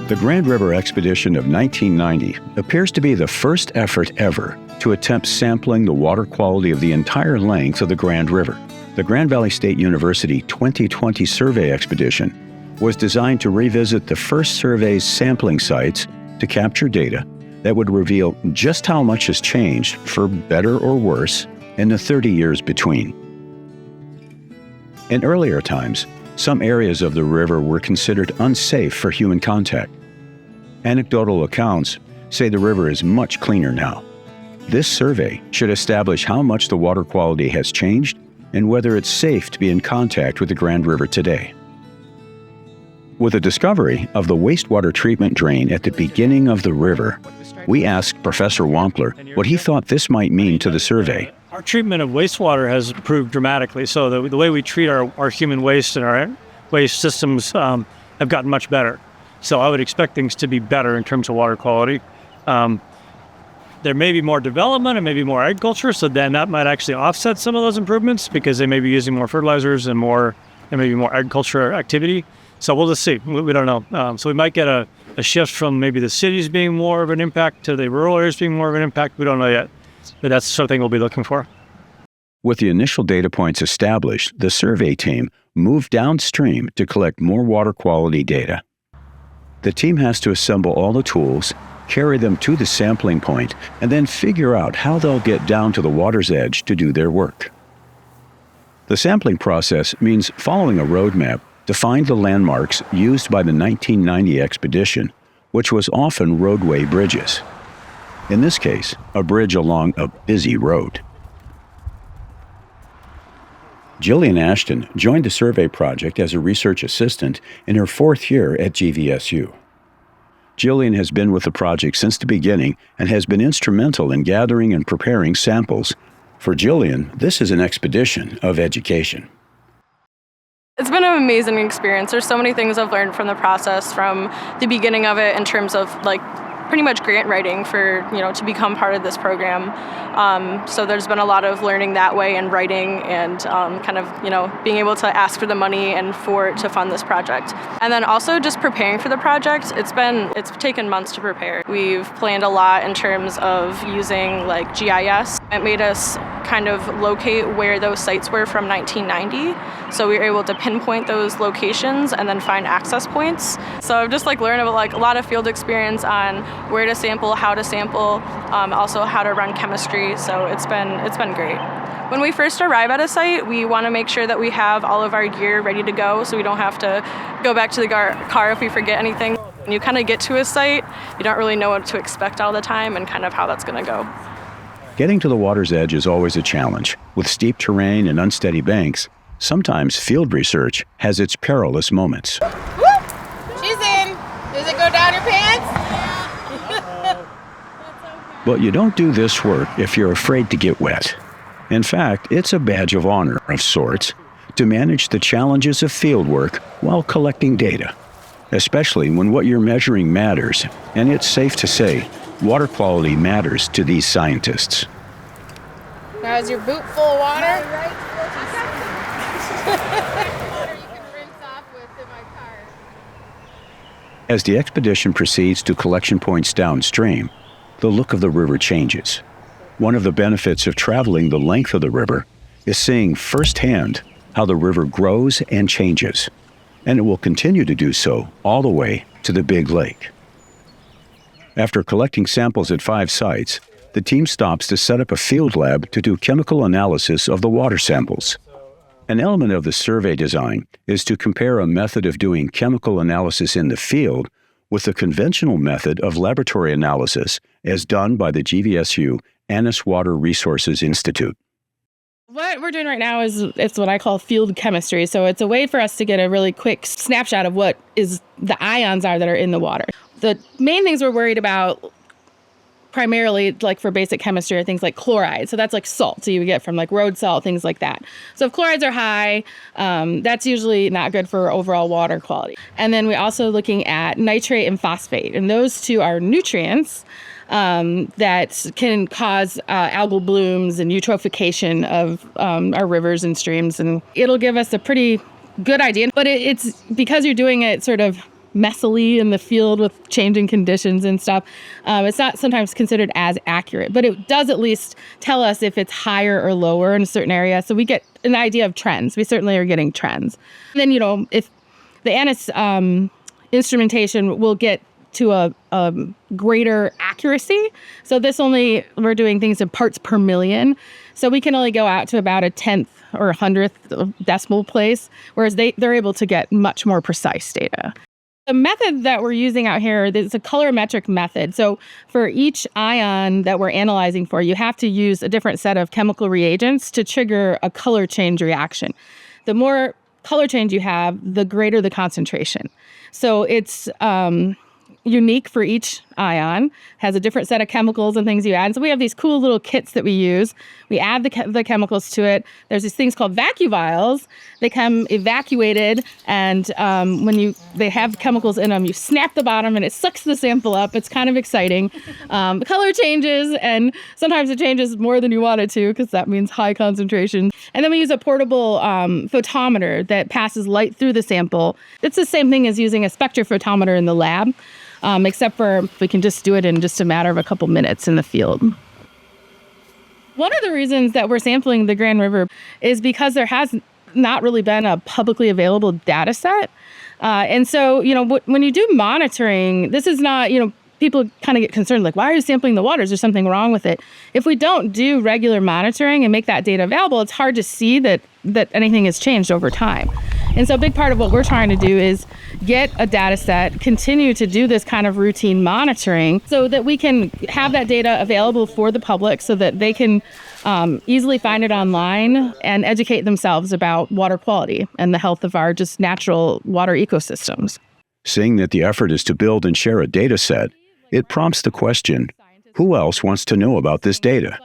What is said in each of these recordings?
The Grand River Expedition of 1990 appears to be the first effort ever to attempt sampling the water quality of the entire length of the Grand River. The Grand Valley State University 2020 survey expedition was designed to revisit the first survey's sampling sites to capture data that would reveal just how much has changed, for better or worse, in the 30 years between. In earlier times, some areas of the river were considered unsafe for human contact. Anecdotal accounts say the river is much cleaner now. This survey should establish how much the water quality has changed and whether it's safe to be in contact with the Grand River today. With the discovery of the wastewater treatment drain at the beginning of the river, we asked Professor Wampler what he thought this might mean to the survey. Our treatment of wastewater has improved dramatically, so the way we treat our human waste and our waste systems have gotten much better. So I would expect things to be better in terms of water quality. There may be more development and maybe more agriculture, so then that might actually offset some of those improvements because they may be using more fertilizers and maybe more agriculture activity. So we'll just see. We don't know. So we might get a shift from maybe the cities being more of an impact to the rural areas being more of an impact. We don't know yet, but that's the sort of thing we'll be looking for. With the initial data points established, the survey team moved downstream to collect more water quality data. The team has to assemble all the tools, carry them to the sampling point, and then figure out how they'll get down to the water's edge to do their work. The sampling process means following a roadmap to find the landmarks used by the 1990 expedition, which was often roadway bridges. In this case, a bridge along a busy road. Jillian Ashton joined the survey project as a research assistant in her 4th year at GVSU. Jillian has been with the project since the beginning and has been instrumental in gathering and preparing samples. For Jillian, this is an expedition of education. It's been an amazing experience. There's so many things I've learned from the process, from the beginning of it in terms of pretty much grant writing for, to become part of this program. So there's been a lot of learning that way and writing and being able to ask for the money and to fund this project. And then also just preparing for the project. It's taken months to prepare. We've planned a lot in terms of using GIS. It made us kind of locate where those sites were from 1990. So we were able to pinpoint those locations and then find access points. So I've just learned about a lot of field experience on where to sample, how to sample, also how to run chemistry. So it's been great. When we first arrive at a site, we want to make sure that we have all of our gear ready to go so we don't have to go back to the car if we forget anything. When you kind of get to a site, you don't really know what to expect all the time and kind of how that's going to go. Getting to the water's edge is always a challenge. With steep terrain and unsteady banks, sometimes field research has its perilous moments. Whoop! She's in. Does it go down your pants? But you don't do this work if you're afraid to get wet. In fact, it's a badge of honor of sorts to manage the challenges of field work while collecting data, especially when what you're measuring matters, and it's safe to say, water quality matters to these scientists. Now is your boot full of water? As the expedition proceeds to collection points downstream, the look of the river changes. One of the benefits of traveling the length of the river is seeing firsthand how the river grows and changes, and it will continue to do so all the way to the Big Lake. After collecting samples at 5 sites, the team stops to set up a field lab to do chemical analysis of the water samples. An element of the survey design is to compare a method of doing chemical analysis in the field with the conventional method of laboratory analysis as done by the GVSU Annis Water Resources Institute. What we're doing right now it's what I call field chemistry. So it's a way for us to get a really quick snapshot of what the ions are that are in the water. The main things we're worried about primarily for basic chemistry are things like chloride. So that's salt. So you would get from road salt, things like that. So if chlorides are high, that's usually not good for overall water quality. And then we're also looking at nitrate and phosphate. And those two are nutrients that can cause algal blooms and eutrophication of our rivers and streams. And it'll give us a pretty good idea. But it's because you're doing it sort of messily in the field with changing conditions and stuff. It's not sometimes considered as accurate, but it does at least tell us if it's higher or lower in a certain area. So we get an idea of trends. We certainly are getting trends. And then, if the ANIS instrumentation will get to a greater accuracy. So we're doing things in parts per million. So we can only go out to about a 10th or 100th of decimal place, whereas they're able to get much more precise data. The method that we're using out here is a colorimetric method. So for each ion that we're analyzing for, you have to use a different set of chemical reagents to trigger a color change reaction. The more color change you have, the greater the concentration. So it's unique for each ion, has a different set of chemicals and things you add. And so we have these cool little kits that we use. We add the chemicals to it. There's these things called vacuum vials. They come evacuated, and they have chemicals in them. You snap the bottom, and it sucks the sample up. It's kind of exciting. The color changes, and sometimes it changes more than you want it to, because that means high concentration. And then we use a portable photometer that passes light through the sample. It's the same thing as using a spectrophotometer in the lab. Except for we can just do it in just a matter of a couple minutes in the field. One of the reasons that we're sampling the Grand River is because there has not really been a publicly available data set. And so, when you do monitoring, this is not, people kind of get concerned, like, why are you sampling the water? Is there something wrong with it? If we don't do regular monitoring and make that data available, it's hard to see that anything has changed over time. And so a big part of what we're trying to do is get a data set, continue to do this kind of routine monitoring so that we can have that data available for the public so that they can easily find it online and educate themselves about water quality and the health of our just natural water ecosystems. Seeing that the effort is to build and share a data set, it prompts the question, who else wants to know about this data?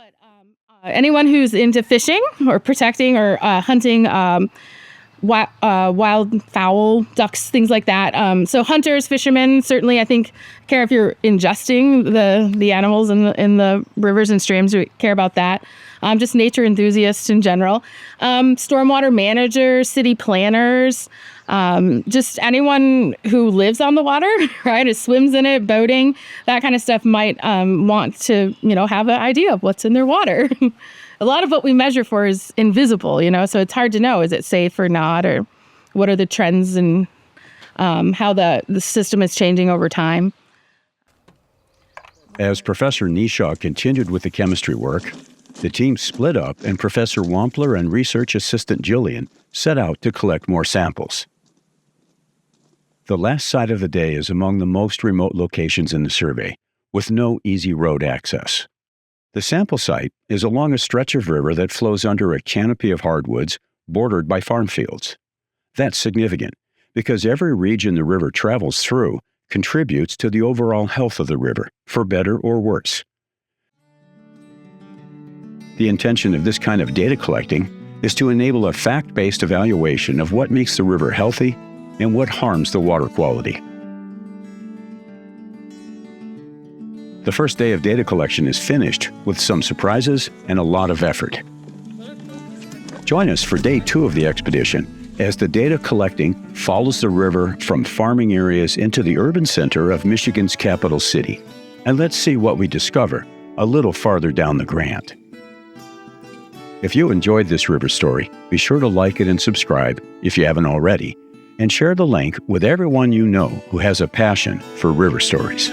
Anyone who's into fishing or protecting or hunting wildfowl, ducks, things like that. So hunters, fishermen, certainly, I think, care if you're ingesting the animals in the rivers and streams. We care about that. Just nature enthusiasts in general. Stormwater managers, city planners, just anyone who lives on the water, right? Who swims in it, boating, that kind of stuff might want to, have an idea of what's in their water. A lot of what we measure for is invisible, so it's hard to know, is it safe or not, or what are the trends and how the system is changing over time. As Professor Nishaw continued with the chemistry work, the team split up and Professor Wampler and research assistant Jillian set out to collect more samples. The last site of the day is among the most remote locations in the survey, with no easy road access. The sample site is along a stretch of river that flows under a canopy of hardwoods bordered by farm fields. That's significant because every region the river travels through contributes to the overall health of the river, for better or worse. The intention of this kind of data collecting is to enable a fact-based evaluation of what makes the river healthy and what harms the water quality. The first day of data collection is finished with some surprises and a lot of effort. Join us for day 2 of the expedition as the data collecting follows the river from farming areas into the urban center of Michigan's capital city. And let's see what we discover a little farther down the Grand. If you enjoyed this river story, be sure to like it and subscribe if you haven't already, and share the link with everyone you know who has a passion for river stories.